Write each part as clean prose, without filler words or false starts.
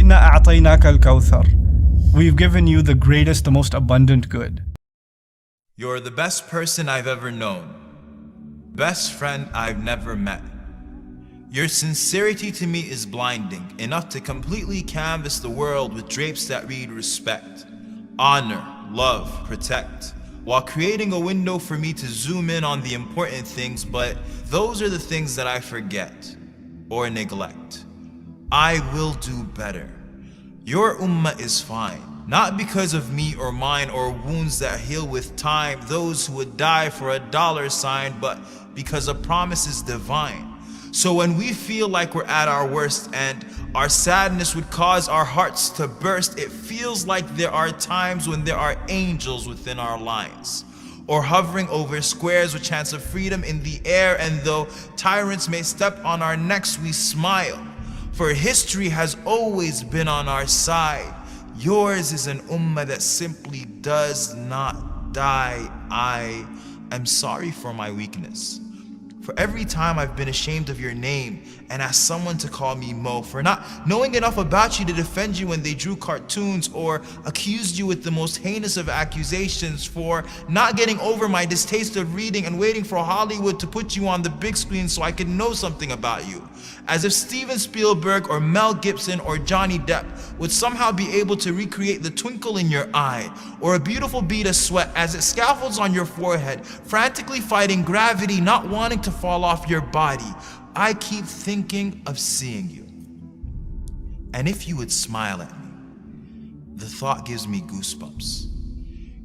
إِنَّا أَعْطَيْنَاكَ الْكَوْثَرَ. We've given you the greatest, the most abundant good. You're the best person I've ever known, best friend I've never met. Your sincerity to me is blinding, enough to completely canvas the world with drapes that read respect, honor, love, protect, while creating a window for me to zoom in on the important things, but those are the things that I forget or neglect. I will do better. Your ummah is fine, not because of me or mine or wounds that heal with time, those who would die for a dollar sign, but because a promise is divine. So when we feel like we're at our worst and our sadness would cause our hearts to burst, it feels like there are times when there are angels within our lines, or hovering over squares with chance of freedom in the air, and though tyrants may step on our necks, we smile, for history has always been on our side. Yours is an ummah that simply does not die. I am sorry for my weakness, for every time I've been ashamed of your name and asked someone to call me Mo, for not knowing enough about you to defend you when they drew cartoons or accused you with the most heinous of accusations, for not getting over my distaste of reading and waiting for Hollywood to put you on the big screen so I could know something about you. As if Steven Spielberg or Mel Gibson or Johnny Depp would somehow be able to recreate the twinkle in your eye or a beautiful bead of sweat as it scaffolds on your forehead, frantically fighting gravity, not wanting to fall off your body. I keep thinking of seeing you. And if you would smile at me, the thought gives me goosebumps.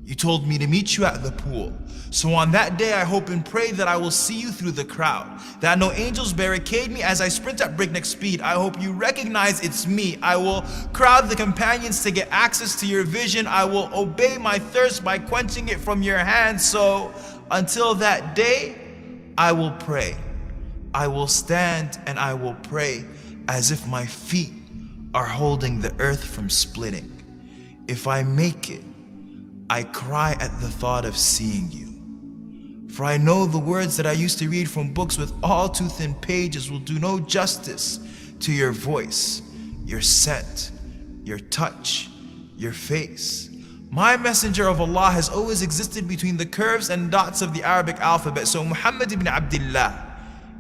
You told me to meet you at the pool. So on that day, I hope and pray that I will see you through the crowd, that no angels barricade me as I sprint at breakneck speed. I hope you recognize it's me. I will crowd the companions to get access to your vision. I will obey my thirst by quenching it from your hand. So until that day, I will pray. I will stand and I will pray as if my feet are holding the earth from splitting. If I make it, I cry at the thought of seeing you. For I know the words that I used to read from books with all too thin pages will do no justice to your voice, your scent, your touch, your face. My messenger of Allah has always existed between the curves and dots of the Arabic alphabet. So Muhammad ibn Abdullah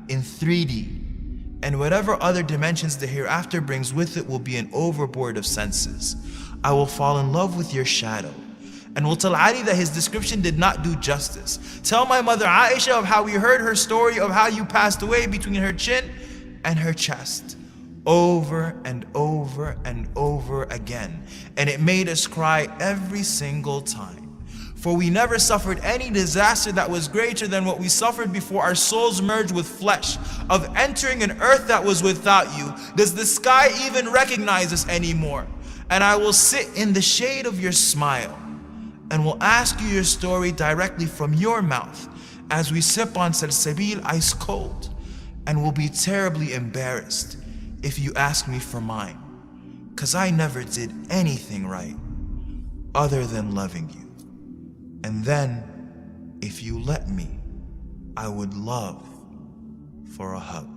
in 3D and whatever other dimensions the hereafter brings with it will be an overboard of senses. I will fall in love with your shadow and will tell Ali that his description did not do justice. Tell my mother Aisha of how we heard her story of how you passed away between her chin and her chest, over and over and over again. And it made us cry every single time. For we never suffered any disaster that was greater than what we suffered before our souls merged with flesh, of entering an earth that was without you. Does the sky even recognize us anymore? And I will sit in the shade of your smile and will ask you your story directly from your mouth as we sip on salsabil ice cold, and will be terribly embarrassed if you ask me for mine, 'cause I never did anything right other than loving you. And then, if you let me, I would love for a hug.